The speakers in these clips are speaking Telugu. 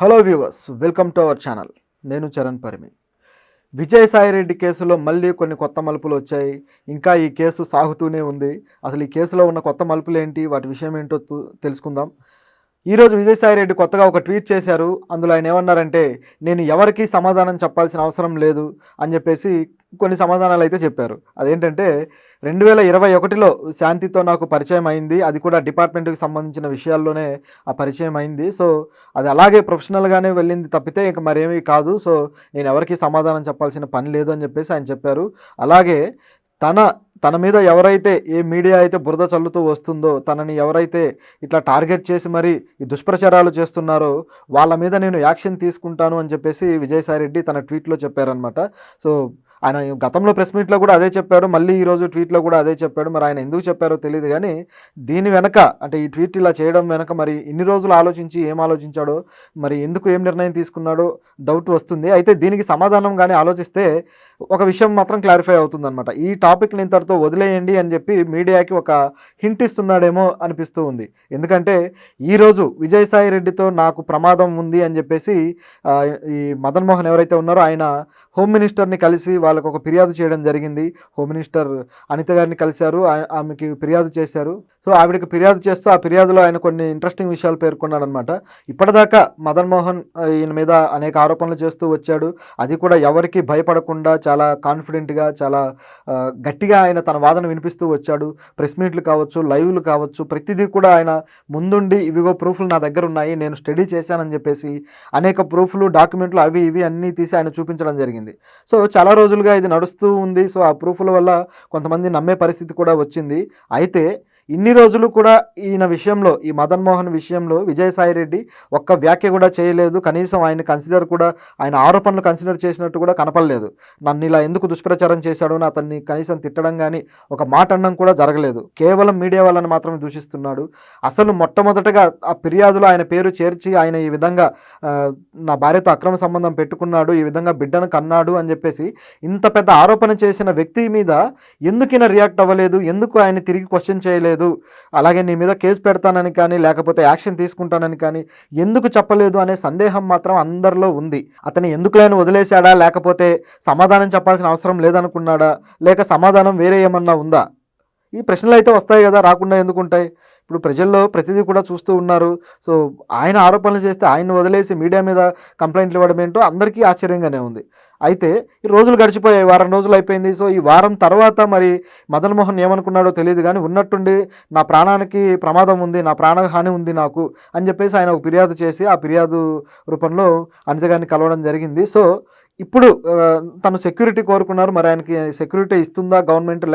Hello viewers, welcome to our channel. నేను చరణ్ పరిమి. విజయసాయిరెడ్డి కేసులో మళ్ళీ కొన్ని కొత్త మలుపులు వచ్చాయి. ఇంకా ఈ కేసు సాగుతూనే ఉంది. అసలు ఈ కేసులో ఉన్న కొత్త మలుపులు ఏంటి, వాటి విషయం ఏంటో తెలుసుకుందాం. ఈరోజు విజయసాయిరెడ్డి కొత్తగా ఒక ట్వీట్ చేశారు. అందులో ఆయన ఏమన్నారంటే, నేను ఎవరికీ సమాధానం చెప్పాల్సిన అవసరం లేదు అని చెప్పేసి కొన్ని సమాధానాలు అయితే చెప్పారు. అదేంటంటే 2021లో శాంతితో నాకు పరిచయం అయింది, అది కూడా డిపార్ట్మెంట్కి సంబంధించిన విషయాల్లోనే ఆ పరిచయం అయింది. సో అది అలాగే ప్రొఫెషనల్గానే వెళ్ళింది తప్పితే ఇంక మరేమీ కాదు. సో నేను ఎవరికీ సమాధానం చెప్పాల్సిన పని లేదు అని చెప్పేసి ఆయన చెప్పారు. అలాగే తన మీద ఎవరైతే ఏ మీడియా అయితే బురద చల్లుతూ వస్తుందో, తనని ఎవరైతే ఇట్లా టార్గెట్ చేసి మరి ఈ దుష్ప్రచారాలు చేస్తున్నారో వాళ్ళ మీద నేను యాక్షన్ తీసుకుంటాను అని చెప్పేసి విజయసాయిరెడ్డి తన ట్వీట్లో చెప్పారనమాట. సో ఆయన గతంలో ప్రెస్ మీట్లో కూడా అదే చెప్పారు, మళ్ళీ ఈరోజు ట్వీట్లో కూడా అదే చెప్పాడు. మరి ఆయన ఎందుకు చెప్పారో తెలియదు, కానీ దీని వెనక అంటే ఈ ట్వీట్ ఇలా చేయడం వెనక మరి ఇన్ని రోజులు ఆలోచించి ఏం ఆలోచించాడో, మరి ఎందుకు ఏం నిర్ణయం తీసుకున్నాడో డౌట్ వస్తుంది. అయితే దీనికి సమాధానం కానీ ఆలోచిస్తే ఒక విషయం మాత్రం క్లారిఫై అవుతుందన్నమాట. ఈ టాపిక్ని ఇంతటితో వదిలేయండి అని చెప్పి మీడియాకి ఒక హింట్ ఇస్తున్నాడేమో అనిపిస్తూ ఉంది. ఎందుకంటే ఈరోజు విజయసాయిరెడ్డితో నాకు ప్రమాదం ఉంది అని చెప్పేసి ఈ మదన్ మోహన్ ఎవరైతే ఉన్నారో ఆయన హోమ్ మినిస్టర్ని కలిసి వాళ్ళకు ఒక ఫిర్యాదు చేయడం జరిగింది. హోమ్ మినిస్టర్ అనిత గారిని కలిశారు, ఆమెకి ఫిర్యాదు చేశారు. సో ఆవిడకి ఫిర్యాదు చేస్తూ ఆ ఫిర్యాదులో ఆయన కొన్ని ఇంట్రెస్టింగ్ విషయాలు పేర్కొన్నాడు అనమాట. ఇప్పటిదాకా మదన్ మోహన్ ఈయన మీద అనేక ఆరోపణలు చేస్తూ వచ్చాడు. అది కూడా ఎవరికి భయపడకుండా చాలా కాన్ఫిడెంట్గా, చాలా గట్టిగా ఆయన తన వాదన వినిపిస్తూ వచ్చాడు. ప్రెస్ మీట్లు కావచ్చు, లైవ్లు కావచ్చు, ప్రతిదీ కూడా ఆయన ముందుండి ఇవిగో ప్రూఫ్లు నా దగ్గర ఉన్నాయి, నేను స్టడీ చేశానని చెప్పేసి అనేక ప్రూఫ్లు, డాక్యుమెంట్లు అవి ఇవి అన్నీ తీసి ఆయన చూపించడం జరిగింది. సో చాలా రోజులుగా ఇది నడుస్తూ ఉంది. సో ఆ ప్రూఫ్ల వల్ల కొంతమంది నమ్మే పరిస్థితి కూడా వచ్చింది. అయితే ఇన్ని రోజులు కూడా ఈయన విషయంలో, ఈ మదన్ మోహన్ విషయంలో విజయసాయిరెడ్డి ఒక్క వ్యాఖ్య కూడా చేయలేదు. కనీసం ఆయన కన్సిడర్ కూడా, ఆయన ఆరోపణలు కన్సిడర్ చేసినట్టు కూడా కనపడలేదు. నన్ను ఇలా ఎందుకు దుష్ప్రచారం చేశాడు, అతన్ని కనీసం తిట్టడం కానీ ఒక మాట అనడం కూడా జరగలేదు. కేవలం మీడియా వాళ్ళని మాత్రమే దూషిస్తున్నాడు. అసలు మొట్టమొదటగా ఆ ఫిర్యాదులో ఆయన పేరు చేర్చి ఆయన ఈ విధంగా నా భార్యతో అక్రమ సంబంధం పెట్టుకున్నాడు, ఈ విధంగా బిడ్డను కన్నాడు అని చెప్పేసి ఇంత పెద్ద ఆరోపణ చేసిన వ్యక్తి మీద ఎందుకు ఈయన రియాక్ట్ అవ్వలేదు, ఎందుకు ఆయన తిరిగి క్వశ్చన్ చేయలేదు, అలాగే నీ మీద కేసు పెడతానని కానీ లేకపోతే యాక్షన్ తీసుకుంటానని కానీ ఎందుకు చెప్పలేదు అనే సందేహం మాత్రం అందరిలో ఉంది. అతను ఎందుకు లేని వదిలేశాడా, లేకపోతే సమాధానం చెప్పాల్సిన అవసరం లేదనుకున్నాడా, లేక సమాధానం వేరే ఏమన్నా ఉందా? ఈ ప్రశ్నలు అయితే వస్తాయి కదా, రాకుండా ఎందుకుంటాయి? ఇప్పుడు ప్రజల్లో ప్రతిదీ కూడా చూస్తూ ఉన్నారు. సో ఆయన ఆరోపణలు చేస్తే ఆయన్ని వదిలేసి మీడియా మీద కంప్లైంట్లు ఇవ్వడం ఏంటో అందరికీ ఆశ్చర్యంగానే ఉంది. అయితే ఈ రోజులు గడిచిపోయాయి, వారం రోజులు అయిపోయింది. సో ఈ వారం తర్వాత మరి మదన్ మోహన్ ఏమనుకున్నాడో తెలియదు, కానీ ఉన్నట్టుండి నా ప్రాణానికి ప్రమాదం ఉంది, నా ప్రాణహాని ఉంది నాకు అని చెప్పేసి ఆయన ఒక ఫిర్యాదు చేసి ఆ ఫిర్యాదు రూపంలో అనిత గారిని కలవడం జరిగింది. సో ఇప్పుడు తను సెక్యూరిటీ కోరుకున్నారు. మరి ఆయనకి సెక్యూరిటీ ఇస్తుందా గవర్నమెంట్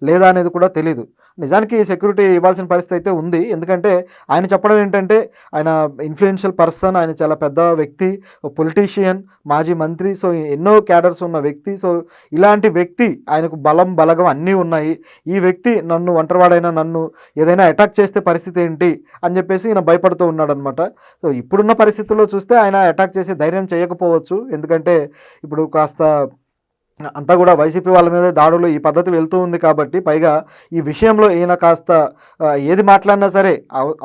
లేదా అనేది కూడా తెలీదు. నిజానికి సెక్యూరిటీ ఇవ్వాల్సిన పరిస్థితి అయితే ఉంది. ఎందుకంటే ఆయన చెప్పడం ఏంటంటే ఆయన ఇన్ఫ్లుయెన్షియల్ పర్సన్, ఆయన చాలా పెద్ద వ్యక్తి, పొలిటీషియన్, మాజీ మంత్రి, సో ఎన్నో క్యాడర్స్ ఉన్న వ్యక్తి. సో ఇలాంటి వ్యక్తి, ఆయనకు బలం బలగం అన్నీ ఉన్నాయి. ఈ వ్యక్తి నన్ను ఒంటరివాడైనా నన్ను ఏదైనా అటాక్ చేస్తే పరిస్థితి ఏంటి అని చెప్పేసి ఈయన భయపడుతూ ఉన్నాడనమాట. సో ఇప్పుడున్న పరిస్థితుల్లో చూస్తే ఆయన అటాక్ చేసే ధైర్యం చేయకపోవచ్చు. ఎందుకంటే ఇప్పుడు కాస్త అంతా కూడా వైసీపీ వాళ్ళ మీద దాడులు ఈ పద్ధతి వెళ్తూ ఉంది కాబట్టి, పైగా ఈ విషయంలో ఈయన కాస్త ఏది మాట్లాడినా సరే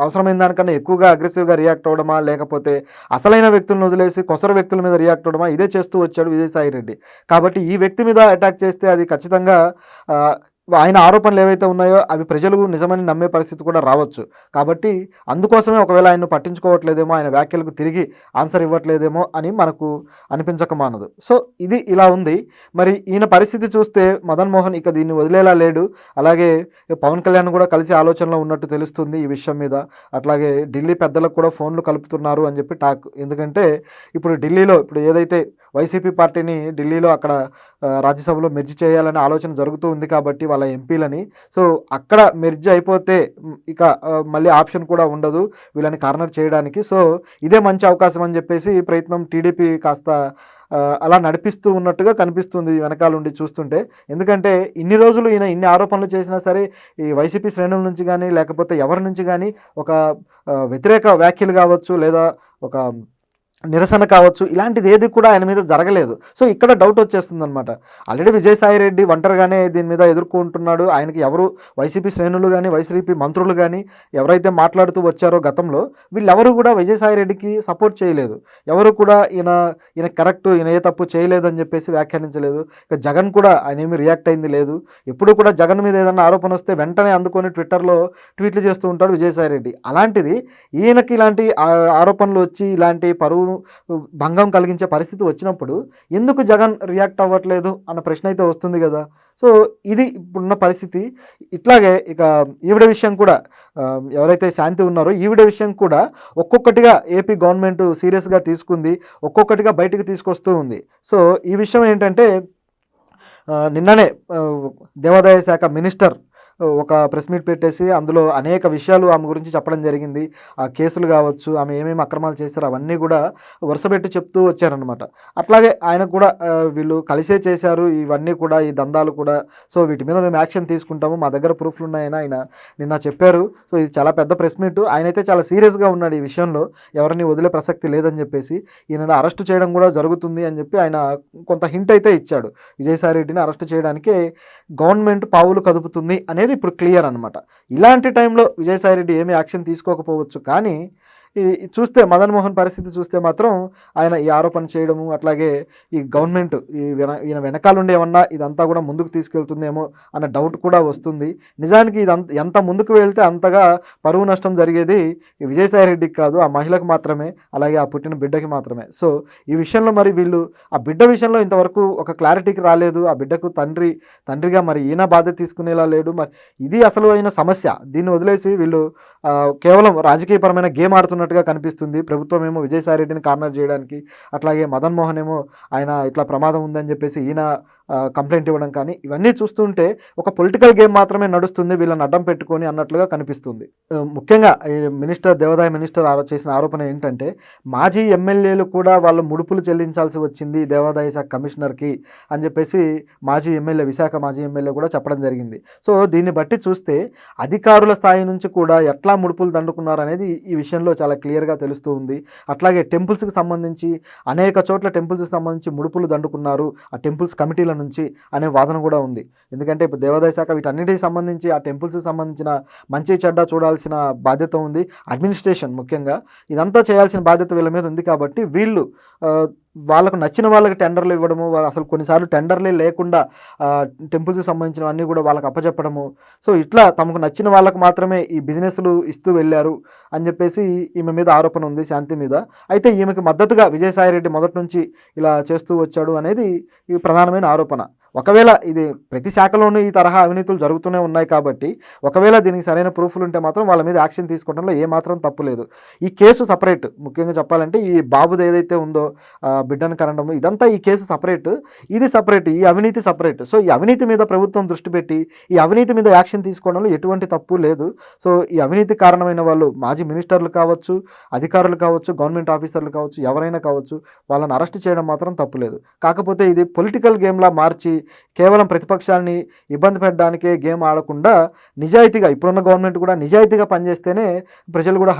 అవసరమైన దానికన్నా ఎక్కువగా అగ్రెసివ్గా రియాక్ట్ అవ్వడమా, లేకపోతే అసలైన వ్యక్తులను వదిలేసి కొసరు వ్యక్తుల మీద రియాక్ట్ అవ్వడమా, ఇదే చేస్తూ వచ్చాడు విజయసాయిరెడ్డి. కాబట్టి ఈ వ్యక్తి మీద అటాక్ చేస్తే అది ఖచ్చితంగా ఆయన ఆరోపణలు ఏవైతే ఉన్నాయో అవి ప్రజలు నిజమని నమ్మే పరిస్థితి కూడా రావచ్చు. కాబట్టి అందుకోసమే ఒకవేళ ఆయన్ను పట్టించుకోవట్లేదేమో, ఆయన వ్యాఖ్యలకు తిరిగి ఆన్సర్ ఇవ్వట్లేదేమో అని మనకు అనిపించక మానదు. సో ఇది ఇలా ఉంది. మరి ఈయన పరిస్థితి చూస్తే మదన్ మోహన్ ఇక దీన్ని వదిలేలా లేడు. అలాగే పవన్ కళ్యాణ్ కూడా కలిసి ఆలోచనలో ఉన్నట్టు తెలుస్తుంది ఈ విషయం మీద. అట్లాగే ఢిల్లీ పెద్దలకు కూడా ఫోన్లు కలుపుతున్నారు అని చెప్పి టాక్. ఎందుకంటే ఇప్పుడు ఢిల్లీలో ఇప్పుడు ఏదైతే వైసీపీ పార్టీని ఢిల్లీలో అక్కడ రాజ్యసభలో మెర్జ్ చేయాలనే ఆలోచన జరుగుతూ ఉంది కాబట్టి వాళ్ళ ఎంపీలని, సో అక్కడ మెర్జ్ అయిపోతే ఇక మళ్ళీ ఆప్షన్ కూడా ఉండదు వీళ్ళని కార్నర్ చేయడానికి. సో ఇదే మంచి అవకాశం అని చెప్పేసి ప్రయత్నం టీడీపీ కాస్త అలా నడిపిస్తూ ఉన్నట్టుగా కనిపిస్తుంది వెనకాల ఉండి చూస్తుంటే. ఎందుకంటే ఇన్ని రోజులు ఈయన ఇన్ని ఆరోపణలు చేసినా సరే ఈ వైసీపీ శ్రేణుల నుంచి కానీ లేకపోతే ఎవరి నుంచి కానీ ఒక వ్యతిరేక వ్యాఖ్యలు కావచ్చు, లేదా ఒక నిరసన కావచ్చు, ఇలాంటిది ఏది కూడా ఆయన మీద జరగలేదు. సో ఇక్కడ డౌట్ వచ్చేస్తుందనమాట. ఆల్రెడీ విజయసాయి రెడ్డి ఒంటరిగానే దీని మీద ఎదుర్కొంటున్నాడు. ఆయనకి ఎవరు వైసీపీ శ్రేణులు కానీ, వైసీపీ మంత్రులు కానీ ఎవరైతే మాట్లాడుతూ వచ్చారో గతంలో, వీళ్ళెవరు కూడా విజయసాయి రెడ్డికి సపోర్ట్ చేయలేదు. ఎవరు కూడా ఈయన కరెక్ట్, ఈయన ఏ తప్పు చేయలేదని చెప్పేసి వ్యాఖ్యానించలేదు. ఇక జగన్ కూడా ఆయన ఏమి రియాక్ట్ అయింది లేదు. ఎప్పుడు కూడా జగన్ మీద ఏదైనా ఆరోపణ వస్తే వెంటనే అందుకొని ట్విట్టర్లో ట్వీట్లు చేస్తూ ఉంటాడు విజయసాయి రెడ్డి. అలాంటిది ఈయనకి ఇలాంటి ఆరోపణలు వచ్చి ఇలాంటి పరువు భంగం కలిగించే పరిస్థితి వచ్చినప్పుడు ఎందుకు జగన్ రియాక్ట్ అవ్వట్లేదు అన్న ప్రశ్న అయితే వస్తుంది కదా. సో ఇది ఇప్పుడున్న పరిస్థితి. ఇట్లాగే ఇక ఈవిడ విషయం కూడా, ఎవరైతే శాంతి ఉన్నారో ఈవిడ విషయం కూడా ఒక్కొక్కటిగా ఏపీ గవర్నమెంట్ సీరియస్గా తీసుకుంది, ఒక్కొక్కటిగా బయటికి తీసుకొస్తూ ఉంది. సో ఈ విషయం ఏంటంటే, నిన్ననే దేవాదాయ శాఖ మినిస్టర్ ఒక ప్రెస్ మీట్ పెట్టేసి అందులో అనేక విషయాలు ఆమె గురించి చెప్పడం జరిగింది. ఆ కేసులు కావచ్చు, ఆమె ఏమేమి అక్రమాలు చేశారో అవన్నీ కూడా వరుసపెట్టి చెప్తూ వచ్చారనమాట. అట్లాగే ఆయనకు కూడా వీళ్ళు కలిసే చేశారు ఇవన్నీ కూడా, ఈ దందాలు కూడా, సో వీటి మీద మేము యాక్షన్ తీసుకుంటాము, మా దగ్గర ప్రూఫ్లు ఉన్నాయని ఆయన నిన్న చెప్పారు. సో ఇది చాలా పెద్ద ప్రెస్ మీట్. ఆయనైతే చాలా సీరియస్గా ఉన్నాడు ఈ విషయంలో, ఎవరిని వదిలే ప్రసక్తి లేదని చెప్పేసి, ఈయనను అరెస్టు చేయడం కూడా జరుగుతుంది అని చెప్పి ఆయన కొంత హింట్ అయితే ఇచ్చాడు. విజయసాయి రెడ్డిని అరెస్టు చేయడానికి గవర్నమెంట్ పావులు కదుపుతుంది అనేది ఇప్పుడు క్లియర్ అనమాట. ఇలాంటి టైంలో విజయసాయి రెడ్డి ఏమీ యాక్షన్ తీసుకోకపోవచ్చు, కానీ చూస్తే మదన్ మోహన్ పరిస్థితి చూస్తే మాత్రం ఆయన ఈ ఆరోపణ చేయడము, అట్లాగే ఈ గవర్నమెంట్ ఈయన వెనకాలండి ఏమన్నా ఇదంతా కూడా ముందుకు తీసుకెళ్తుందేమో అన్న డౌట్ కూడా వస్తుంది. నిజానికి ఇదంతా ఎంత ముందుకు వెళ్తే అంతగా పరువు నష్టం జరిగేది ఈ విజయసాయి రెడ్డికి కాదు, ఆ మహిళకు మాత్రమే, అలాగే ఆ పుట్టిన బిడ్డకి మాత్రమే. సో ఈ విషయంలో మరి వీళ్ళు ఆ బిడ్డ విషయంలో ఇంతవరకు ఒక క్లారిటీకి రాలేదు. ఆ బిడ్డకు తండ్రిగా మరి ఈయన బాధ్యత తీసుకునేలా లేడు. మరి ఇది అసలు అయిన సమస్య. దీన్ని వదిలేసి వీళ్ళు కేవలం రాజకీయపరమైన గేమ్ ఆడుతున్నట్టుగా కనిపిస్తుంది. ప్రభుత్వం ఏమో విజయసాయి రెడ్డిని కార్నర్ చేయడానికి, అట్లాగే మదన్ మోహన్ ఏమో ఆయన ఇట్లా ప్రమాదం ఉందని చెప్పేసి ఈయన కంప్లైంట్ ఇవ్వడం, కానీ ఇవన్నీ చూస్తుంటే ఒక పొలిటికల్ గేమ్ మాత్రమే నడుస్తుంది వీళ్ళని అడ్డం పెట్టుకొని అన్నట్లుగా కనిపిస్తుంది. ముఖ్యంగా ఈ దేవాదాయ మినిస్టర్ చేసిన ఆరోపణ ఏంటంటే, మాజీ ఎమ్మెల్యేలు కూడా వాళ్ళు ముడుపులు చెల్లించాల్సి వచ్చింది దేవాదాయ శాఖ కమిషనర్కి అని చెప్పేసి విశాఖ మాజీ ఎమ్మెల్యే కూడా చెప్పడం జరిగింది. సో దీన్ని బట్టి చూస్తే అధికారుల స్థాయి నుంచి కూడా ఎట్లా ముడుపులు దండుకున్నారు అనేది ఈ విషయంలో చాలా క్లియర్గా తెలుస్తూ ఉంది. అట్లాగే టెంపుల్స్కి సంబంధించి అనేక చోట్ల టెంపుల్స్కి సంబంధించి ముడుపులు దండుకున్నారు ఆ టెంపుల్స్ కమిటీల నుంచి అనే వాదన కూడా ఉంది. ఎందుకంటే ఇప్పుడు దేవాదాయ శాఖ వీటన్నిటికి సంబంధించి ఆ టెంపుల్స్కి సంబంధించిన మంచి చెడ్డ చూడాల్సిన బాధ్యత ఉంది. అడ్మినిస్ట్రేషన్ ముఖ్యంగా ఇదంతా చేయాల్సిన బాధ్యత వీళ్ళ మీద ఉంది. కాబట్టి వీళ్ళు వాళ్ళకు నచ్చిన వాళ్ళకి టెండర్లు ఇవ్వడము, అసలు కొన్నిసార్లు టెండర్లే లేకుండా టెంపుల్స్కి సంబంధించినవన్నీ కూడా వాళ్ళకి అప్పచెప్పడము, సో ఇట్లా తమకు నచ్చిన వాళ్ళకు మాత్రమే ఈ బిజినెస్లు ఇస్తూ వెళ్ళారు అని చెప్పేసి ఈమె మీద ఆరోపణ ఉంది, శాంతి మీద. అయితే ఈమెకి మద్దతుగా విజయసాయి రెడ్డి మొదటి నుంచి ఇలా చేస్తూ వచ్చాడు అనేది ఈ ప్రధానమైన ఆరోపణ. ఒకవేళ ఇది ప్రతి శాఖలోనూ ఈ తరహా అవినీతులు జరుగుతూనే ఉన్నాయి కాబట్టి ఒకవేళ దీనికి సరైన ప్రూఫ్లు ఉంటే మాత్రం వాళ్ళ మీద యాక్షన్ తీసుకోవడంలో ఏమాత్రం తప్పు లేదు. ఈ కేసు సపరేట్. ముఖ్యంగా చెప్పాలంటే ఈ బాబుది ఏదైతే ఉందో బిడ్డను కనడం, ఇదంతా ఈ కేసు సపరేట్, ఇది సపరేట్, ఈ అవినీతి సపరేట్. సో ఈ అవినీతి మీద ప్రభుత్వం దృష్టి పెట్టి ఈ అవినీతి మీద యాక్షన్ తీసుకోవడంలో ఎటువంటి తప్పు లేదు. సో ఈ అవినీతి కారణమైన వాళ్ళు మాజీ మినిస్టర్లు కావచ్చు, అధికారులు కావచ్చు, గవర్నమెంట్ ఆఫీసర్లు కావచ్చు, ఎవరైనా కావచ్చు, వాళ్ళని అరెస్ట్ చేయడం మాత్రం తప్పు లేదు. కాకపోతే ఇది పొలిటికల్ గేమ్లా మార్చి కేవలం ప్రతిపక్షాన్ని ఇబ్బంది పెట్టడానికే గేమ్ ఆడకుండా నిజాయితీగా, ఇప్పుడున్న గవర్నమెంట్ కూడా నిజాయితీగా పనిచేస్తేనే ప్రజలు కూడా